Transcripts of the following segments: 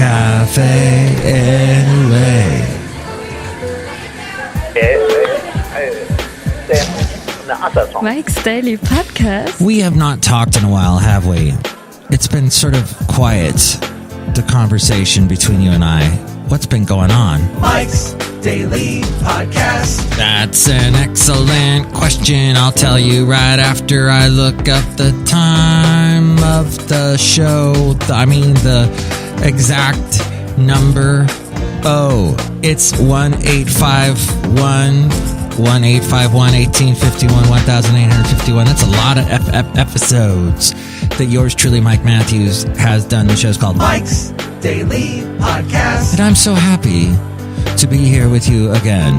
cafe anyway. Mike's Daily Podcast. We have not talked in a while, have we? It's been sort of quiet, the conversation between you and I. What's been going on? Mike's Daily Podcast. That's an excellent question. I'll tell you right after I look up the time of the show. The exact number. Oh, it's 1851 1851 That's a lot of episodes that yours truly, Mike Matthews, has done. The show's called Mike's Daily Podcast. And I'm so happy to be here with you again.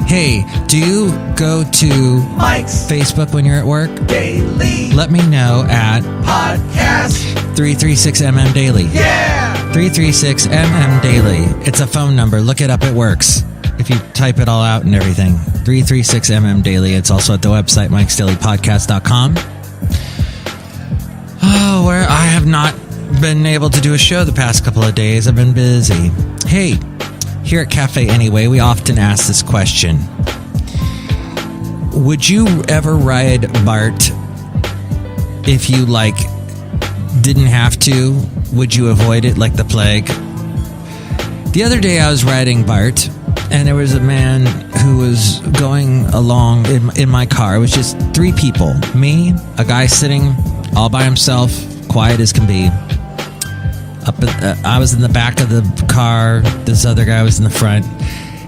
Hey, do you go to Mike's Facebook when you're at work? Daily. Let me know at Podcast 336MM Daily. Yeah! 336MM Daily. It's a phone number. Look it up. It works. If you type it all out and everything. 336MM Daily. It's also at the website, MikesDailyPodcast1851Wrought. Oh, where I have not been able to do a show the past couple of days. I've been busy. Hey, here at Cafe Anyway, we often ask this question. Would you ever ride BART if you, didn't have to? Would you avoid it like the plague? The other day I was riding BART, and there was a man who was going along in my car. It was just three people. Me, a guy sitting all by himself, quiet as can be. I was in the back of the car. This other guy was in the front.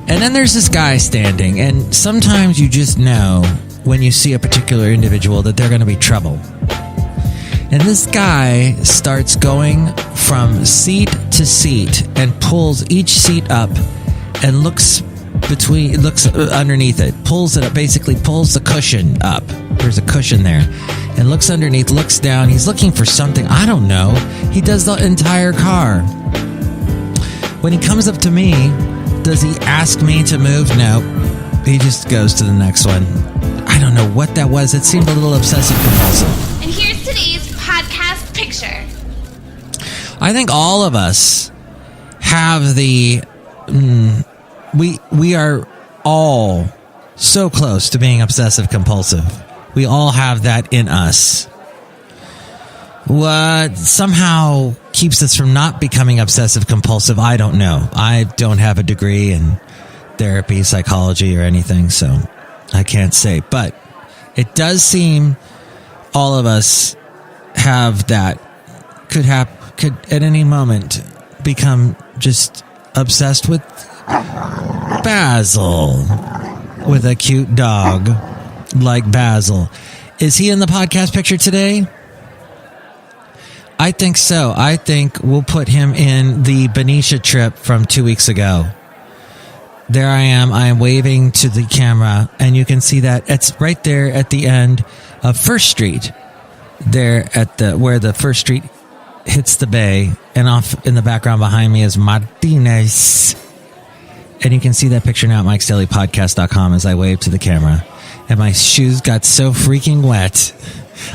And then there's this guy standing. And sometimes you just know when you see a particular individual that they're going to be trouble. And this guy starts going from seat to seat and pulls each seat up and looks underneath it, pulls it up, basically pulls the cushion up. There's a cushion there. And looks underneath, looks down. He's looking for something. I don't know. He does the entire car. When he comes up to me, does he ask me to move? No. He just goes to the next one. I don't know what that was. It seemed a little obsessive compulsive. And here's today's podcast picture. I think all of us have the... We are all so close to being obsessive compulsive. We all have that in us. What somehow keeps us from not becoming obsessive compulsive, I don't know. I don't have a degree in therapy, psychology, or anything, so I can't say. But it does seem all of us have that. Could at any moment become just obsessed with Basil, with a cute dog like Basil. Is he in the podcast picture today? I think so. I think we'll put him in the Benita trip from 2 weeks ago. There I am waving to the camera, and you can see that it's right there at the end of First Street. There at where the First Street hits the bay, and off in the background behind me is Martinez. And you can see that picture now at MikesDailyPodcast.com as I wave to the camera. And my shoes got so freaking wet.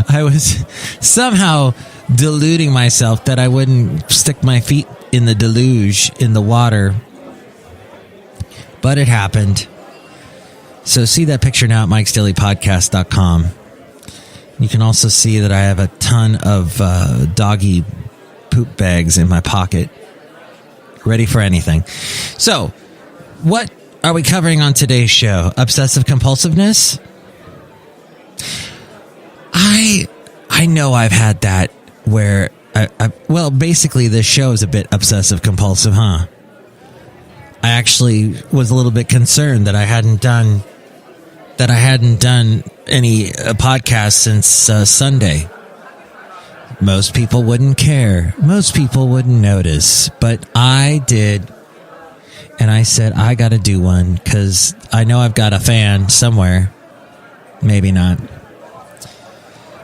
I was somehow deluding myself that I wouldn't stick my feet in the deluge, in the water. But it happened. So see that picture now at MikesDailyPodcast.com. You can also see that I have a ton of doggy poop bags in my pocket. Ready for anything. So, what are we covering on today's show? Obsessive compulsiveness? I know I've had that where basically this show is a bit obsessive compulsive, huh? I actually was a little bit concerned that I hadn't done any podcasts since Sunday. Most people wouldn't care. Most people wouldn't notice, but I did. And I said, I got to do one because I know I've got a fan somewhere. Maybe not.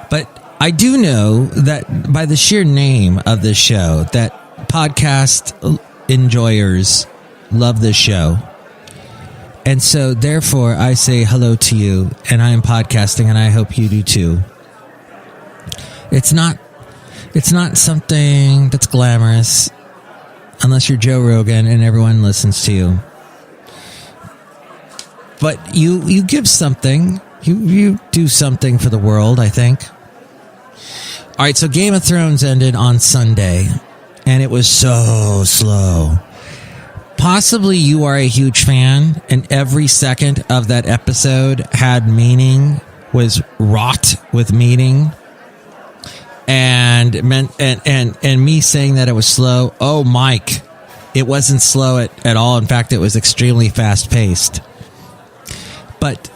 But I do know that by the sheer name of this show, that podcast enjoyers love this show. And so, therefore, I say hello to you, and I am podcasting, and I hope you do too. It's not something that's glamorous. unless you're Joe Rogan and everyone listens to you. But you give something. You do something for the world, I think. All right, so Game of Thrones ended on Sunday, and it was so slow. Possibly you are a huge fan, and every second of that episode had meaning, was wrought with meaning, and me saying that it was slow. Oh, Mike, it wasn't slow at all. In fact, it was extremely fast-paced. But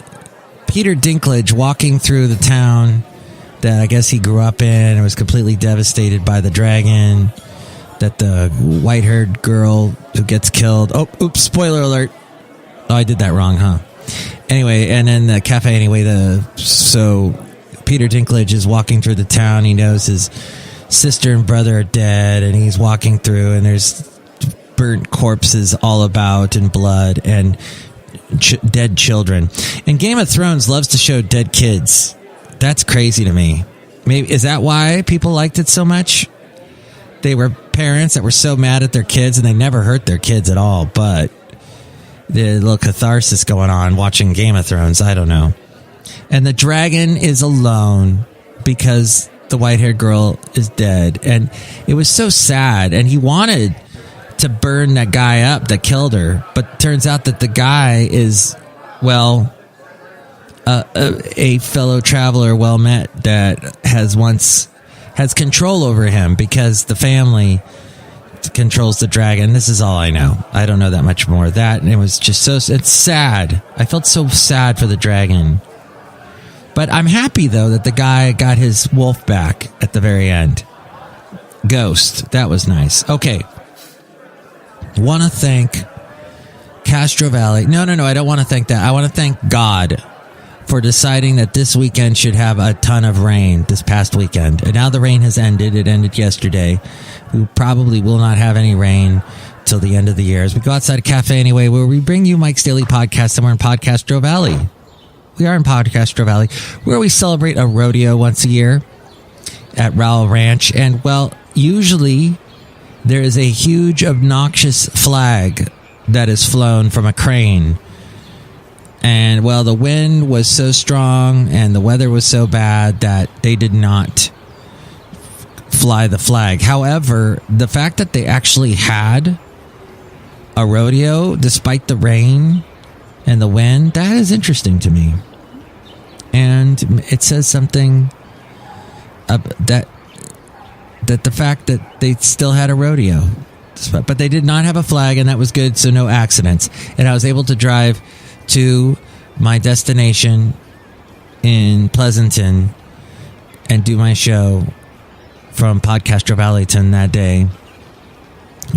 Peter Dinklage walking through the town that I guess he grew up in and was completely devastated by the dragon, that the white-haired girl who gets killed. Oh, oops, spoiler alert. Oh, I did that wrong, huh? Anyway, and then the cafe anyway, so Peter Dinklage is walking through the town. He knows his sister and brother are dead, and he's walking through, and there's burnt corpses all about and blood and dead children. And Game of Thrones loves to show dead kids. That's crazy to me. Maybe is that why people liked it so much? They were parents that were so mad at their kids, and they never hurt their kids at all. But the little catharsis going on watching Game of Thrones, I don't know. And the dragon is alone because the white-haired girl is dead, and it was so sad. And he wanted to burn that guy up that killed her, but turns out that the guy is, well, a fellow traveler well met that has control over him because the family controls the dragon. This is all I know. I don't know that much more. That, and it was just it's sad. I felt so sad for the dragon. But I'm happy, though, that the guy got his wolf back at the very end. Ghost. That was nice. Okay. Want to thank Castro Valley. No, I don't want to thank that. I want to thank God for deciding that this weekend should have a ton of rain this past weekend. And now the rain has ended. It ended yesterday. We probably will not have any rain till the end of the year. As we go outside a cafe anyway, where we bring you Mike's Daily Podcast, somewhere in Podcastro Valley. We are in Podcastro Valley, where we celebrate a rodeo once a year at Rowell Ranch. And, well, usually there is a huge, obnoxious flag that is flown from a crane. And, well, the wind was so strong and the weather was so bad that they did not fly the flag. However, the fact that they actually had a rodeo despite the rain and the wind, that is interesting to me. And it says something that the fact that they still had a rodeo, but they did not have a flag, and that was good, so no accidents. And I was able to drive to my destination in Pleasanton and do my show from Podcastro Valleyton that day,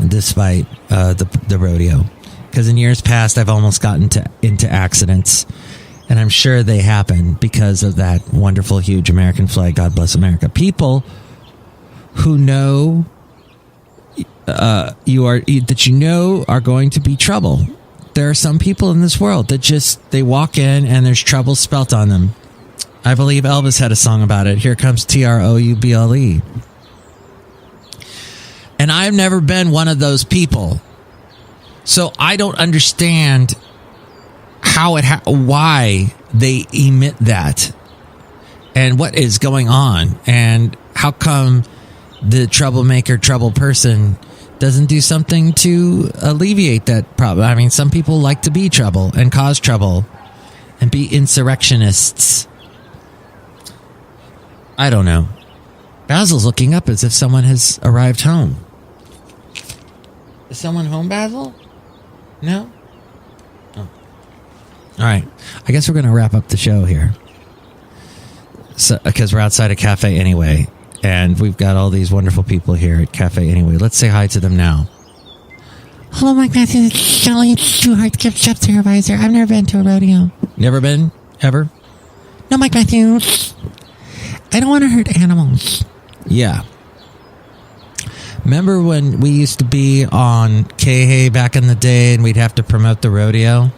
despite the rodeo. Because in years past, I've almost gotten into accidents, and I'm sure they happen because of that wonderful, huge American flag. God bless America. People who know are going to be trouble. There are some people in this world that they walk in and there's trouble spelt on them. I believe Elvis had a song about it. Here comes Trouble. And I've never been one of those people. So I don't understand why they emit that and what is going on, and how come the trouble person doesn't do something to alleviate that problem. I mean, some people like to be trouble and cause trouble and be insurrectionists. I don't know. Basil's looking up as if someone has arrived home. Is someone home, Basil? No? Oh. All right. I guess we're going to wrap up the show here. Because we're outside a cafe anyway. And we've got all these wonderful people here at Cafe Anyway. Let's say hi to them now. Hello, Mike Matthews. It's Chely Shoehart, gift shop supervisor. I've never been to a rodeo. Never been? Ever? No, Mike Matthews. I don't want to hurt animals. Yeah. Remember when we used to be on K-Hay back in the day and we'd have to promote the rodeo?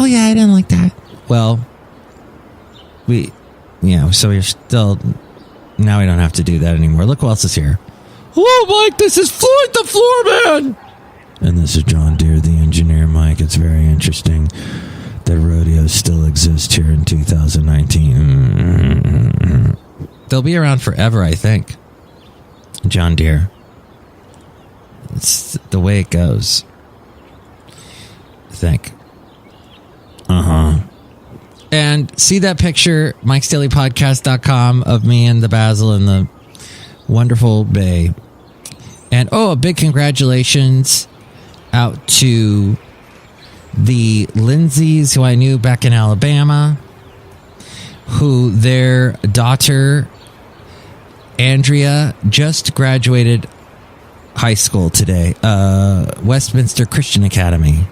Oh, yeah, I didn't like that. Well, so we're still... Now we don't have to do that anymore. Look who else is here. Hello, Mike. This is Floyd the Floorman. And this is John Deere, the engineer. Mike, it's very interesting that rodeos still exist here in 2019. They'll be around forever, I think. John Deere. It's the way it goes. I think. And see that picture, MikesDailyPodcast.com, of me and the Basil in the wonderful bay. And a big congratulations out to the Lindsays, who I knew back in Alabama, who their daughter Andrea just graduated high school today, Westminster Christian Academy,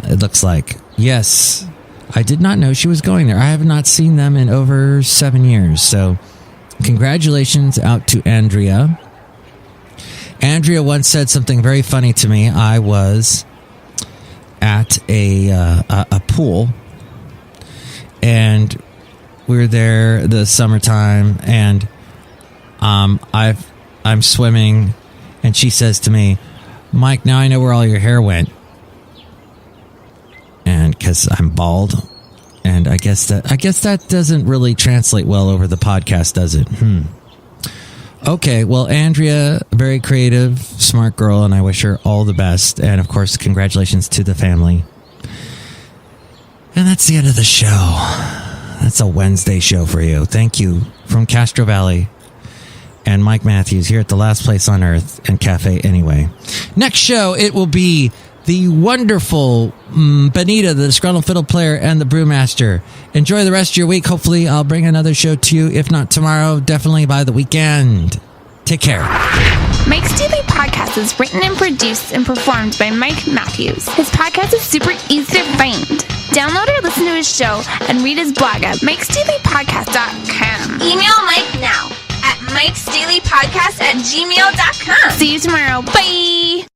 it looks like. Yes, I did not know she was going there. I have not seen them in over 7 years. So congratulations out to Andrea. Andrea once said something very funny to me. I was at a pool, and we were there the summertime, and I'm swimming, and she says to me, "Mike, now I know where all your hair went." And because I'm bald, and I guess that doesn't really translate well over the podcast, does it? Okay, well, Andrea, very creative, smart girl, and I wish her all the best. And, of course, congratulations to the family. And that's the end of the show. That's a Wednesday show for you. Thank you from Castro Valley and Mike Matthews here at the last place on earth and Cafe Anyway. Next show, it will be the wonderful Benita, the Disgruntled Fiddle Player, and the Brewmaster. Enjoy the rest of your week. Hopefully, I'll bring another show to you. If not tomorrow, definitely by the weekend. Take care. Mike's Daily Podcast is written and produced and performed by Mike Matthews. His podcast is super easy to find. Download or listen to his show and read his blog at MikesDailyPodcast.com. Email Mike now at MikesDailyPodcast@gmail.com. See you tomorrow. Bye.